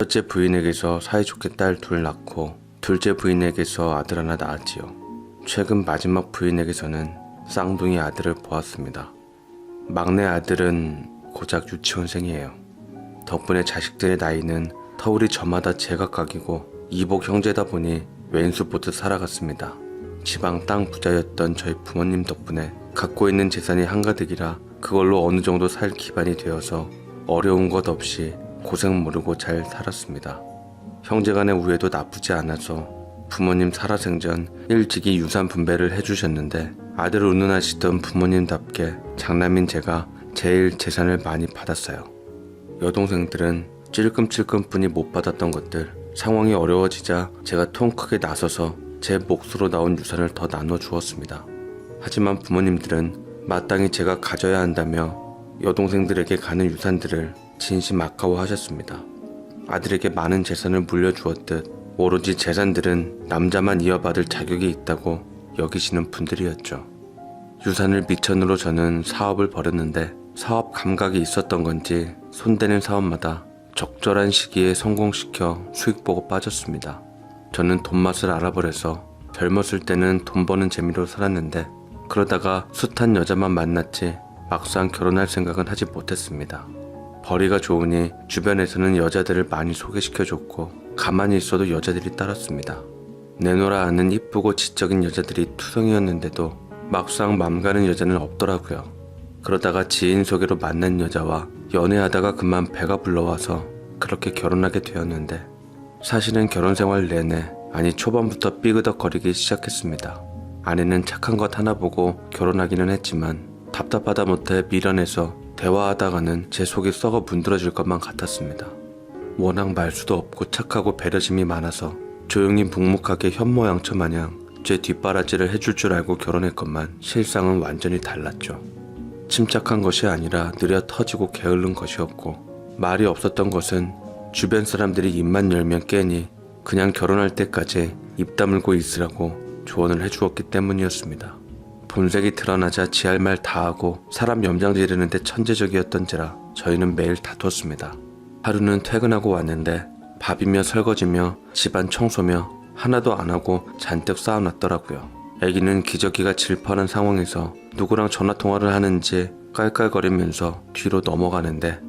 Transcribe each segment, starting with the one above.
첫째 부인에게서 사이좋게 딸 둘 낳고 둘째 부인에게서 아들 하나 낳았지요. 최근 마지막 부인에게서는 쌍둥이 아들을 보았습니다. 막내 아들은 고작 유치원생이에요. 덕분에 자식들의 나이는 터울이 저마다 제각각이고 이복 형제다 보니 왼수 보듯 살아갔습니다. 지방 땅 부자였던 저희 부모님 덕분에 갖고 있는 재산이 한가득이라 그걸로 어느 정도 살 기반이 되어서 어려운 것 없이 고생 모르고 잘 살았습니다. 형제간의 우애도 나쁘지 않아서 부모님 살아생전 일찍이 유산 분배를 해주셨는데 아들을 운운하시던 부모님답게 장남인 제가 제일 재산을 많이 받았어요. 여동생들은 찔끔찔끔뿐이 못 받았던 것들, 상황이 어려워지자 제가 통 크게 나서서 제 몫으로 나온 유산을 더 나눠주었습니다. 하지만 부모님들은 마땅히 제가 가져야 한다며 여동생들에게 가는 유산들을 진심 아까워하셨습니다. 아들에게 많은 재산을 물려주었듯 오로지 재산들은 남자만 이어받을 자격이 있다고 여기시는 분들이었죠. 유산을 미천으로 저는 사업을 벌였는데 사업 감각이 있었던 건지 손대는 사업마다 적절한 시기에 성공시켜 수익 보고 빠졌습니다. 저는 돈맛을 알아버려서 젊었을 때는 돈 버는 재미로 살았는데 그러다가 숱한 여자만 만났지 막상 결혼할 생각은 하지 못했습니다. 벌이가 좋으니 주변에서는 여자들을 많이 소개시켜줬고 가만히 있어도 여자들이 따랐습니다. 내노라 하는 이쁘고 지적인 여자들이 투성이었는데도 막상 맘 가는 여자는 없더라고요. 그러다가 지인 소개로 만난 여자와 연애하다가 그만 배가 불러와서 그렇게 결혼하게 되었는데 사실은 결혼 생활 내내 초반부터 삐그덕거리기 시작했습니다. 아내는 착한 것 하나 보고 결혼하기는 했지만 답답하다 못해 미련해서 대화하다가는 제 속이 썩어 문드러질 것만 같았습니다. 워낙 말수도 없고 착하고 배려심이 많아서 조용히 묵묵하게 현모양처 마냥 제 뒷바라지를 해줄 줄 알고 결혼했건만 실상은 완전히 달랐죠. 침착한 것이 아니라 느려 터지고 게으른 것이었고 말이 없었던 것은 주변 사람들이 입만 열면 깨니 그냥 결혼할 때까지 입 다물고 있으라고 조언을 해주었기 때문이었습니다. 본색이 드러나자 지할 말 다 하고 사람 염장 지르는데 천재적이었던지라 저희는 매일 다퉜습니다. 하루는 퇴근하고 왔는데 밥이며 설거지며 집안 청소며 하나도 안 하고 잔뜩 쌓아놨더라고요. 애기는 기저귀가 질펀한 상황에서 누구랑 전화통화를 하는지 깔깔거리면서 뒤로 넘어가는데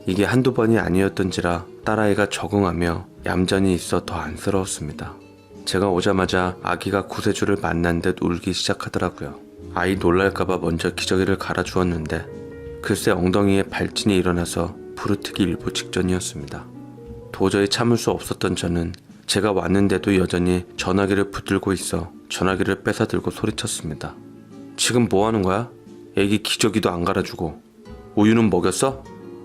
이게 한두 번이 아니었던지라 딸아이가 적응하며 얌전히 있어 더 안쓰러웠습니다. 제가 오자마자 아기가 구세주를 만난 듯 울기 시작하더라고요. 아이 놀랄까봐 먼저 기저귀를 갈아주었는데 글쎄 엉덩이에 발진이 일어나서 부르트기 일보 직전이었습니다. 도저히 참을 수 없었던 저는 제가 왔는데도 여전히 전화기를 붙들고 있어 전화기를 뺏어들고 소리쳤습니다. 지금 뭐 하는 거야? 애기 기저귀도 안 갈아주고 우유는 먹였어?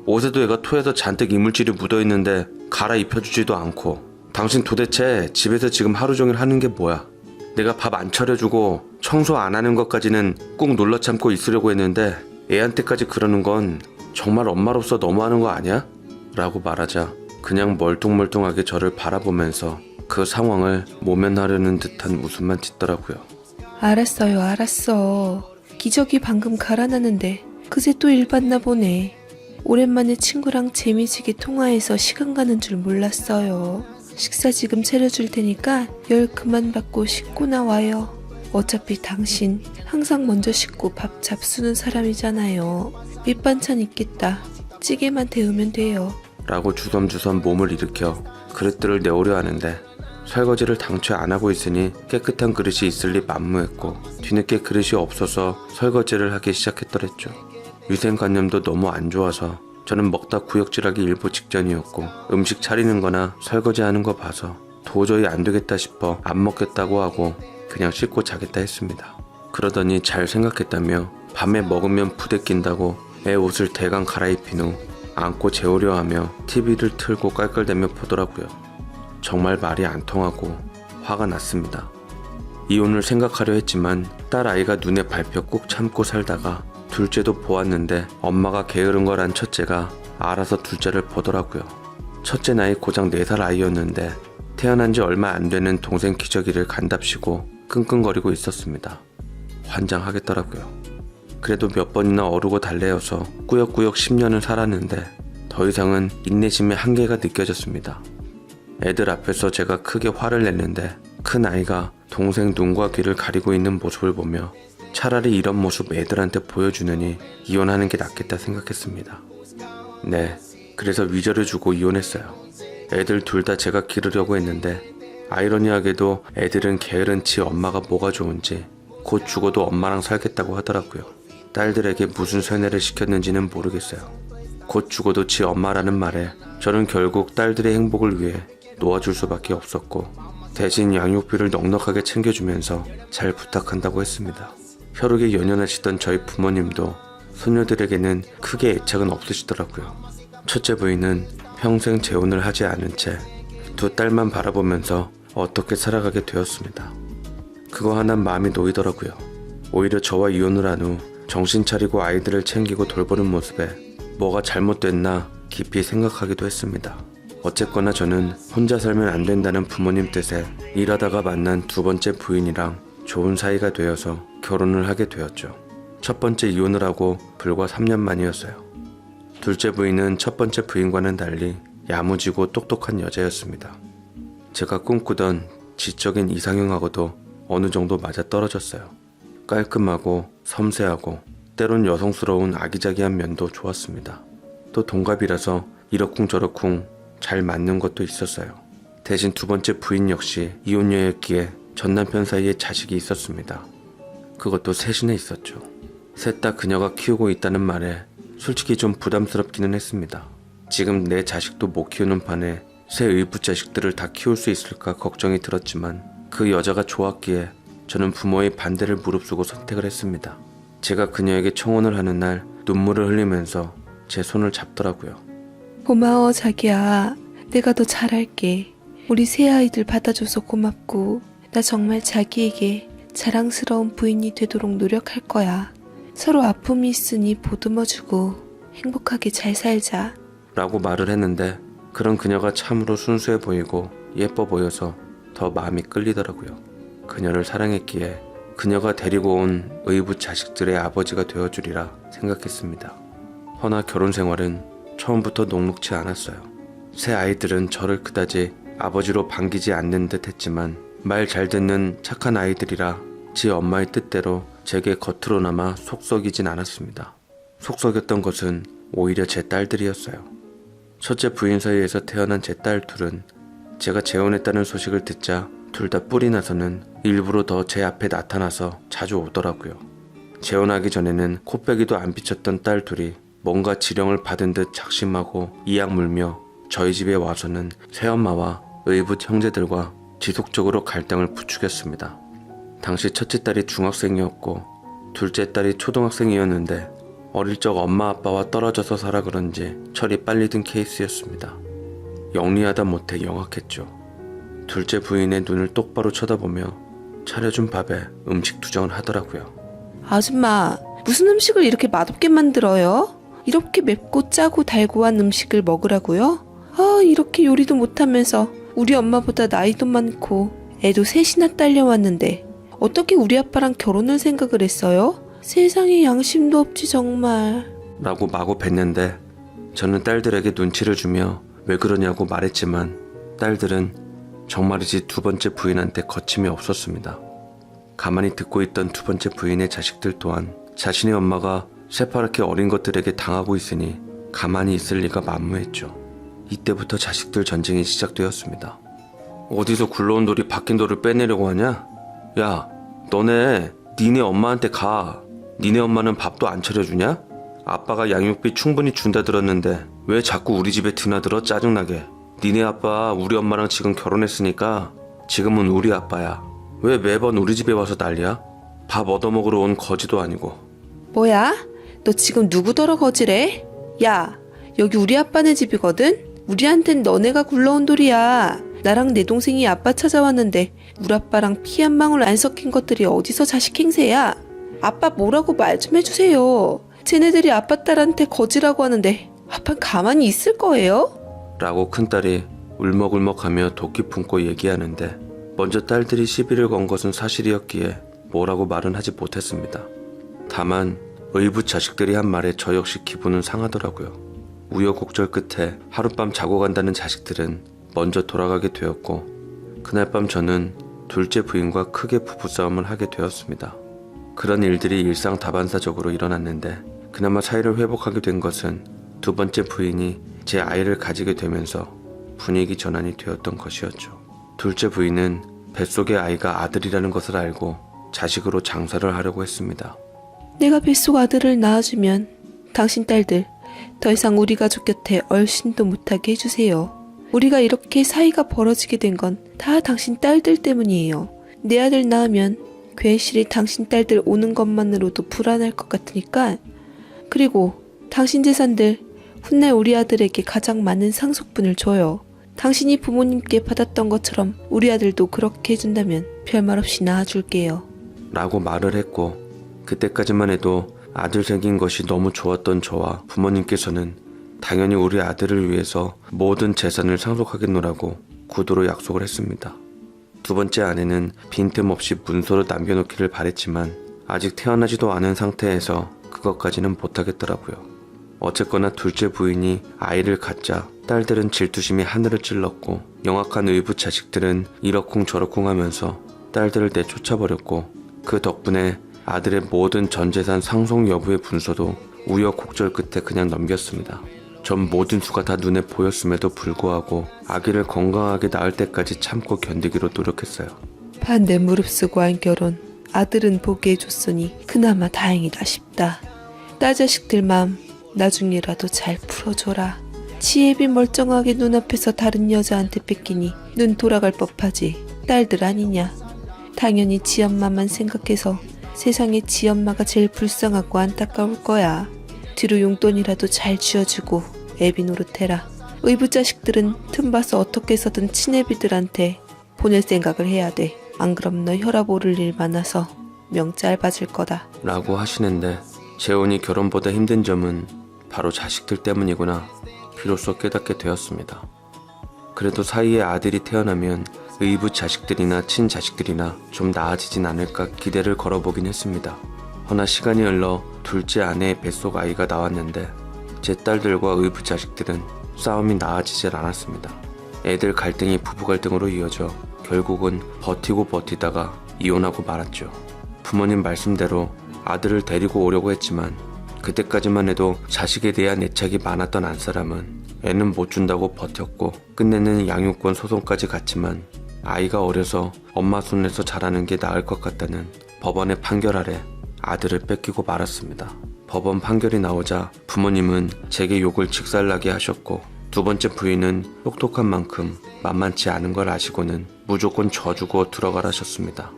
옷에도 애가 토해서 잔뜩 이물질이 묻어있는데 갈아입혀주지도 않고 당신 도대체 집에서 지금 하루 종일 하는 게 뭐야? 내가 밥 안 차려주고 청소 안 하는 것까지는 꾹 눌러 참고 있으려고 했는데 애한테까지 그러는 건 정말 엄마로서 너무하는 거 아니야? 라고 말하자 그냥 멀뚱멀뚱하게 저를 바라보면서 그 상황을 모면하려는 듯한 웃음만 짓더라고요. 알았어요, 알았어. 기저귀 방금 갈아놨는데 그새 또 일 봤나 보네. 오랜만에 친구랑 재미지게 통화해서 시간 가는 줄 몰랐어요. 식사 지금 차려줄 테니까 열 그만 받고 씻고 나와요. 어차피 당신 항상 먼저 씻고 밥 잡수는 사람이잖아요. 밑반찬 있겠다. 찌개만 데우면 돼요. 라고 주섬주섬 몸을 일으켜 그릇들을 내오려 하는데 설거지를 당최 안 하고 있으니 깨끗한 그릇이 있을 리 만무했고 뒤늦게 그릇이 없어서 설거지를 하기 시작했더랬죠. 위생관념도 너무 안 좋아서 저는 먹다 구역질하기 일보 직전이었고 음식 차리는 거나 설거지하는 거 봐서 도저히 안 되겠다 싶어 안 먹겠다고 하고 그냥 씻고 자겠다 했습니다. 그러더니 잘 생각했다며 밤에 먹으면 부대낀다고 애 옷을 대강 갈아입힌 후 안고 재우려 하며 TV를 틀고 깔깔대며 보더라고요. 정말 말이 안 통하고 화가 났습니다. 이혼을 생각하려 했지만 딸 아이가 눈에 밟혀 꾹 참고 살다가 둘째도 보았는데 엄마가 게으른 거란 첫째가 알아서 둘째를 보더라고요. 첫째 나이 고작 4살 아이였는데 태어난 지 얼마 안 되는 동생 기저귀를 간답시고 끙끙거리고 있었습니다. 환장하겠더라고요. 그래도 몇 번이나 어르고 달래어서 꾸역꾸역 10년을 살았는데 더 이상은 인내심의 한계가 느껴졌습니다. 애들 앞에서 제가 크게 화를 냈는데 큰 아이가 동생 눈과 귀를 가리고 있는 모습을 보며 차라리 이런 모습 애들한테 보여주느니 이혼하는 게 낫겠다 생각했습니다. 네, 그래서 위자료 주고 이혼했어요. 애들 둘 다 제가 기르려고 했는데 아이러니하게도 애들은 게으른 지 엄마가 뭐가 좋은지 곧 죽어도 엄마랑 살겠다고 하더라고요. 딸들에게 무슨 세뇌를 시켰는지는 모르겠어요. 곧 죽어도 지 엄마라는 말에 저는 결국 딸들의 행복을 위해 놓아줄 수밖에 없었고 대신 양육비를 넉넉하게 챙겨주면서 잘 부탁한다고 했습니다. 혈육에 연연하시던 저희 부모님도 손녀들에게는 크게 애착은 없으시더라고요. 첫째 부인은 평생 재혼을 하지 않은 채 두 딸만 바라보면서 어떻게 살아가게 되었습니다. 그거 하나 마음이 놓이더라고요. 오히려 저와 이혼을 한 후 정신 차리고 아이들을 챙기고 돌보는 모습에 뭐가 잘못됐나 깊이 생각하기도 했습니다. 어쨌거나 저는 혼자 살면 안 된다는 부모님 뜻에 일하다가 만난 두 번째 부인이랑 좋은 사이가 되어서 결혼을 하게 되었죠. 첫 번째 이혼을 하고 불과 3년 만이었어요. 둘째 부인은 첫 번째 부인과는 달리 야무지고 똑똑한 여자였습니다. 제가 꿈꾸던 지적인 이상형하고도 어느 정도 맞아떨어졌어요. 깔끔하고 섬세하고 때론 여성스러운 아기자기한 면도 좋았습니다. 또 동갑이라서 이러쿵저러쿵 잘 맞는 것도 있었어요. 대신 두 번째 부인 역시 이혼녀였기에 전 남편 사이에 자식이 있었습니다. 그것도 셋이나 있었죠. 셋 다 그녀가 키우고 있다는 말에 솔직히 좀 부담스럽기는 했습니다. 지금 내 자식도 못 키우는 판에 새 의붓 자식들을 다 키울 수 있을까 걱정이 들었지만 그 여자가 좋았기에 저는 부모의 반대를 무릅쓰고 선택을 했습니다. 제가 그녀에게 청혼을 하는 날 눈물을 흘리면서 제 손을 잡더라고요. 고마워 자기야. 내가 더 잘할게. 우리 새 아이들 받아줘서 고맙고 나 정말 자기에게 자랑스러운 부인이 되도록 노력할 거야. 서로 아픔이 있으니 보듬어주고 행복하게 잘 살자. 라고 말을 했는데 그런 그녀가 참으로 순수해 보이고 예뻐 보여서 더 마음이 끌리더라고요. 그녀를 사랑했기에 그녀가 데리고 온 의붓 자식들의 아버지가 되어주리라 생각했습니다. 허나 결혼 생활은 처음부터 녹록지 않았어요. 새 아이들은 저를 그다지 아버지로 반기지 않는 듯 했지만 말 잘 듣는 착한 아이들이라 지 엄마의 뜻대로 제게 겉으로나마 속썩이진 않았습니다. 속썩였던 것은 오히려 제 딸들이었어요. 첫째 부인 사이에서 태어난 제 딸 둘은 제가 재혼했다는 소식을 듣자 둘 다 뿔이 나서는 일부러 더 제 앞에 나타나서 자주 오더라고요. 재혼하기 전에는 코빼기도 안 비쳤던 딸 둘이 뭔가 지령을 받은 듯 작심하고 이악 물며 저희 집에 와서는 새엄마와 의붓 형제들과 지속적으로 갈등을 부추겼습니다. 당시 첫째 딸이 중학생이었고 둘째 딸이 초등학생이었는데 어릴 적 엄마 아빠와 떨어져서 살아 그런지 철이 빨리 든 케이스였습니다. 영리하다 못해 영악했죠. 둘째 부인의 눈을 똑바로 쳐다보며 차려준 밥에 음식 투정을 하더라고요. 아줌마, 무슨 음식을 이렇게 맛없게 만들어요? 이렇게 맵고 짜고 달고 한 음식을 먹으라고요? 아, 이렇게 요리도 못하면서 우리 엄마보다 나이도 많고 애도 셋이나 딸려왔는데 어떻게 우리 아빠랑 결혼을 생각을 했어요? 세상에 양심도 없지 정말. 라고 마구 뱉는데 저는 딸들에게 눈치를 주며 왜 그러냐고 말했지만 딸들은 정말이지 두 번째 부인한테 거침이 없었습니다. 가만히 듣고 있던 두 번째 부인의 자식들 또한 자신의 엄마가 새파랗게 어린 것들에게 당하고 있으니 가만히 있을 리가 만무했죠. 이때부터 자식들 전쟁이 시작되었습니다. 어디서 굴러온 돌이 박힌 돌을 빼내려고 하냐? 야, 너네 니네 엄마한테 가. 니네 엄마는 밥도 안 차려주냐? 아빠가 양육비 충분히 준다 들었는데 왜 자꾸 우리 집에 드나들어 짜증나게. 니네 아빠 우리 엄마랑 지금 결혼했으니까 지금은 우리 아빠야. 왜 매번 우리 집에 와서 난리야? 밥 얻어먹으러 온 거지도 아니고. 뭐야? 너 지금 누구더러 거지래? 야, 여기 우리 아빠네 집이거든? 우리한텐 너네가 굴러온 돌이야. 나랑 내 동생이 아빠 찾아왔는데 우리 아빠랑 피 한 방울 안 섞인 것들이 어디서 자식 행세야? 아빠 뭐라고 말 좀 해주세요. 쟤네들이 아빠 딸한테 거지라고 하는데 아빠 가만히 있을 거예요? 라고 큰딸이 울먹울먹하며 도끼 품고 얘기하는데 먼저 딸들이 시비를 건 것은 사실이었기에 뭐라고 말은 하지 못했습니다. 다만 의붓 자식들이 한 말에 저 역시 기분은 상하더라고요. 우여곡절 끝에 하룻밤 자고 간다는 자식들은 먼저 돌아가게 되었고, 그날 밤 저는 둘째 부인과 크게 부부싸움을 하게 되었습니다. 그런 일들이 일상다반사적으로 일어났는데, 그나마 사이를 회복하게 된 것은 두 번째 부인이 제 아이를 가지게 되면서 분위기 전환이 되었던 것이었죠. 둘째 부인은 뱃속의 아이가 아들이라는 것을 알고 자식으로 장사를 하려고 했습니다. 내가 뱃속 아들을 낳아주면 당신 딸들 더 이상 우리 가족 곁에 얼씬도 못하게 해주세요. 우리가 이렇게 사이가 벌어지게 된 건 다 당신 딸들 때문이에요. 내 아들 낳으면 괜시리 당신 딸들 오는 것만으로도 불안할 것 같으니까. 그리고 당신 재산들 훗날 우리 아들에게 가장 많은 상속분을 줘요. 당신이 부모님께 받았던 것처럼 우리 아들도 그렇게 해준다면 별말 없이 낳아줄게요. 라고 말을 했고, 그때까지만 해도 아들 생긴 것이 너무 좋았던 저와 부모님께서는 당연히 우리 아들을 위해서 모든 재산을 상속하겠노라고 구두로 약속을 했습니다. 두 번째 아내는 빈틈없이 문서로 남겨놓기를 바랬지만 아직 태어나지도 않은 상태에서 그것까지는 못하겠더라고요. 어쨌거나 둘째 부인이 아이를 갖자 딸들은 질투심이 하늘을 찔렀고, 영악한 의붓 자식들은 이러쿵저러쿵 하면서 딸들을 내쫓아버렸고, 그 덕분에 아들의 모든 전재산 상속 여부의 문서도 우여곡절 끝에 그냥 넘겼습니다. 전 모든 수가 다 눈에 보였음에도 불구하고 아기를 건강하게 낳을 때까지 참고 견디기로 노력했어요. 반대 무릅쓰고 한 결혼, 아들은 보게 해줬으니 그나마 다행이다 싶다. 딸 자식들 마음 나중이라도 잘 풀어줘라. 지혜비 멀쩡하게 눈앞에서 다른 여자한테 뺏기니 눈 돌아갈 법하지. 딸들 아니냐. 당연히 지엄마만 생각해서 세상에 지엄마가 제일 불쌍하고 안타까울 거야. 뒤로 용돈이라도 잘 쥐어주고 애비 노릇해라. 의붓 자식들은 틈봐서 어떻게 해서든 친애비들한테 보낼 생각을 해야 돼. 안 그럼 너 혈압 오를 일 많아서 명 짧아질 거다. 라고 하시는데, 재혼이 결혼보다 힘든 점은 바로 자식들 때문이구나 비로소 깨닫게 되었습니다. 그래도 사이에 아들이 태어나면 의붓 자식들이나 친자식들이나 좀 나아지진 않을까 기대를 걸어보긴 했습니다. 허나 시간이 흘러 둘째 아내의 뱃속 아이가 나왔는데 제 딸들과 의붓 자식들은 싸움이 나아지질 않았습니다. 애들 갈등이 부부 갈등으로 이어져 결국은 버티고 버티다가 이혼하고 말았죠. 부모님 말씀대로 아들을 데리고 오려고 했지만 그때까지만 해도 자식에 대한 애착이 많았던 안사람은 애는 못 준다고 버텼고, 끝내는 양육권 소송까지 갔지만 아이가 어려서 엄마 손에서 자라는 게 나을 것 같다는 법원의 판결 아래 아들을 뺏기고 말았습니다. 법원 판결이 나오자 부모님은 제게 욕을 직살나게 하셨고, 두 번째 부인은 똑똑한 만큼 만만치 않은 걸 아시고는 무조건 져주고 들어가라셨습니다.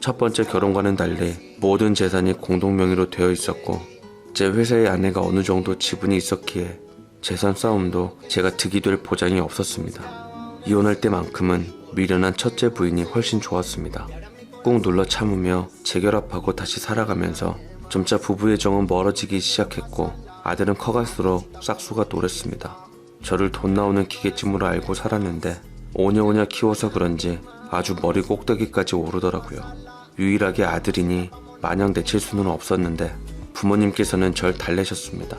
첫 번째 결혼과는 달리 모든 재산이 공동명의로 되어 있었고, 제 회사의 아내가 어느 정도 지분이 있었기에 재산 싸움도 제가 득이 될 보장이 없었습니다. 이혼할 때만큼은 미련한 첫째 부인이 훨씬 좋았습니다. 꾹 눌러 참으며 재결합하고 다시 살아가면서 점차 부부의 정은 멀어지기 시작했고, 아들은 커갈수록 싹수가 노랬습니다. 저를 돈 나오는 기계찜으로 알고 살았는데 오냐오냐 키워서 그런지 아주 머리 꼭대기까지 오르더라고요. 유일하게 아들이니 마냥 내칠 수는 없었는데 부모님께서는 절 달래셨습니다.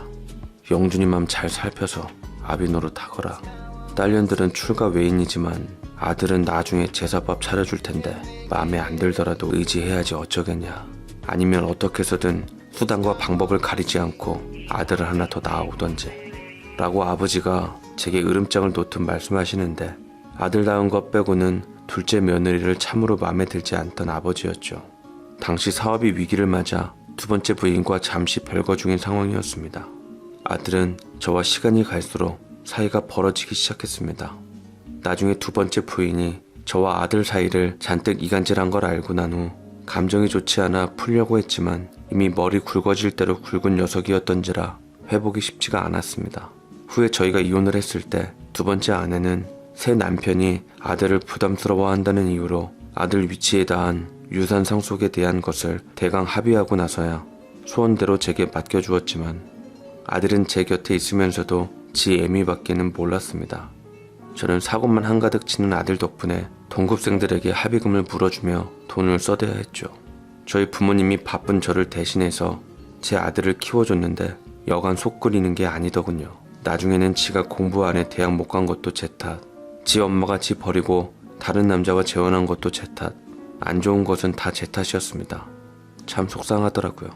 영준이 맘 잘 살펴서 아비 노릇하거라. 딸년들은 출가 외인이지만 아들은 나중에 제사밥 차려줄 텐데 마음에 안 들더라도 의지해야지 어쩌겠냐. 아니면 어떻게 해서든 수단과 방법을 가리지 않고 아들을 하나 더 낳아오던지 라고 아버지가 제게 으름장을 놓듯 말씀하시는데, 아들 낳은 것 빼고는 둘째 며느리를 참으로 마음에 들지 않던 아버지였죠. 당시 사업이 위기를 맞아 두 번째 부인과 잠시 별거 중인 상황이었습니다. 아들은 저와 시간이 갈수록 사이가 벌어지기 시작했습니다. 나중에 두 번째 부인이 저와 아들 사이를 잔뜩 이간질한 걸 알고 난 후 감정이 좋지 않아 풀려고 했지만 이미 머리 굵어질 대로 굵은 녀석이었던지라 회복이 쉽지가 않았습니다. 후에 저희가 이혼을 했을 때 두 번째 아내는 새 남편이 아들을 부담스러워한다는 이유로 아들 위치에 대한 유산 상속에 대한 것을 대강 합의하고 나서야 소원대로 제게 맡겨주었지만, 아들은 제 곁에 있으면서도 지 애미밖에는 몰랐습니다. 저는 사고만 한가득 치는 아들 덕분에 동급생들에게 합의금을 물어주며 돈을 써대야 했죠. 저희 부모님이 바쁜 저를 대신해서 제 아들을 키워줬는데 여간 속 끓이는 게 아니더군요. 나중에는 지가 공부 안 해 대학 못 간 것도 제 탓. 지 엄마가 지 버리고 다른 남자와 재혼한 것도 제 탓. 안 좋은 것은 다 제 탓이었습니다. 참 속상하더라고요.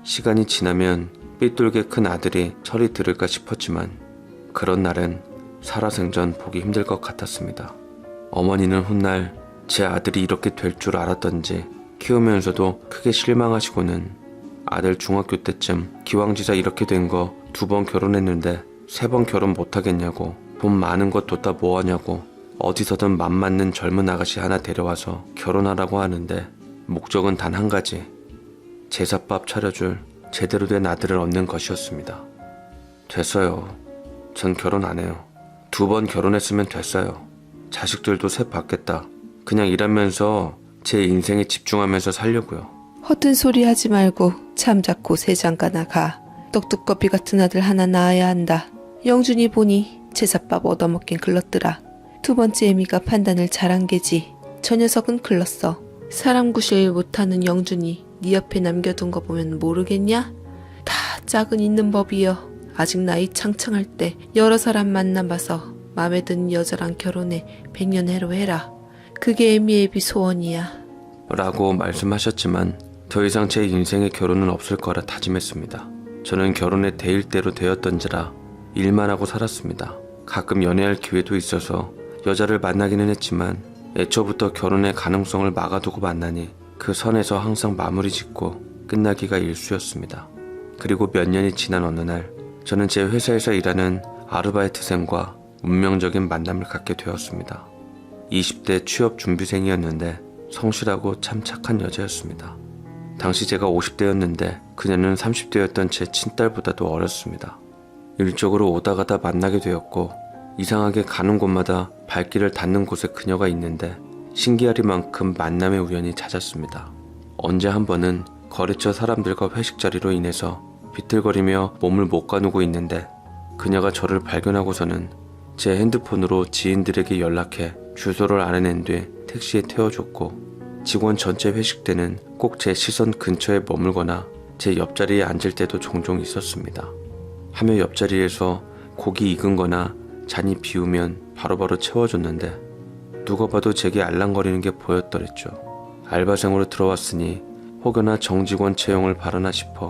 시간이 지나면 삐뚤게 큰 아들이 철이 들을까 싶었지만 그런 날은 살아생전 보기 힘들 것 같았습니다. 어머니는 훗날 제 아들이 이렇게 될 줄 알았던지 키우면서도 크게 실망하시고는 아들 중학교 때쯤 기왕지사 이렇게 된 거 2번 결혼했는데 3번 결혼 못하겠냐고, 돈 많은 거 뒀다 뭐하냐고, 어디서든 맘 맞는 젊은 아가씨 하나 데려와서 결혼하라고 하는데 목적은 단 한 가지, 제사밥 차려줄 제대로 된 아들을 얻는 것이었습니다. 됐어요. 전 결혼 안 해요. 2번 결혼했으면 됐어요. 자식들도 셋 받겠다. 그냥 일하면서 제 인생에 집중하면서 살려고요. 허튼 소리 하지 말고 잠자코 세장가나 가. 떡두꺼비 같은 아들 하나 낳아야 한다. 영준이 보니 제사밥 얻어먹긴 글렀더라. 2번째 애미가 판단을 잘한 게지. 저 녀석은 글렀어. 사람 구실 못하는 영준이 네 옆에 남겨둔 거 보면 모르겠냐? 다 짝은 있는 법이여. 아직 나이 창창할 때 여러 사람 만나봐서 맘에 드는 여자랑 결혼해 100년 해로 해라. 그게 애미애비 소원이야. 라고 말씀하셨지만 더 이상 제 인생에 결혼은 없을 거라 다짐했습니다. 저는 결혼의 대일대로 되었던지라 일만 하고 살았습니다. 가끔 연애할 기회도 있어서 여자를 만나기는 했지만 애초부터 결혼의 가능성을 막아두고 만나니 그 선에서 항상 마무리 짓고 끝나기가 일쑤였습니다. 그리고 몇 년이 지난 어느 날 저는 제 회사에서 일하는 아르바이트생과 운명적인 만남을 갖게 되었습니다. 20대 취업 준비생이었는데 성실하고 참 착한 여자였습니다. 당시 제가 50대였는데 그녀는 30대였던 제 친딸보다도 어렸습니다. 일적으로 오다 가다 만나게 되었고 이상하게 가는 곳마다 발길을 닿는 곳에 그녀가 있는데 신기하리만큼 만남의 우연이 잦았습니다. 언제 한 번은 거래처 사람들과 회식 자리로 인해서 비틀거리며 몸을 못 가누고 있는데 그녀가 저를 발견하고서는 제 핸드폰으로 지인들에게 연락해 주소를 알아낸 뒤 택시에 태워줬고 직원 전체 회식 때는 꼭 제 시선 근처에 머물거나 제 옆자리에 앉을 때도 종종 있었습니다. 하며 옆자리에서 고기 익은 거나 잔이 비우면 바로바로 채워줬는데 누가 봐도 제게 알랑거리는 게 보였더랬죠. 알바생으로 들어왔으니 혹여나 정직원 채용을 바라나 싶어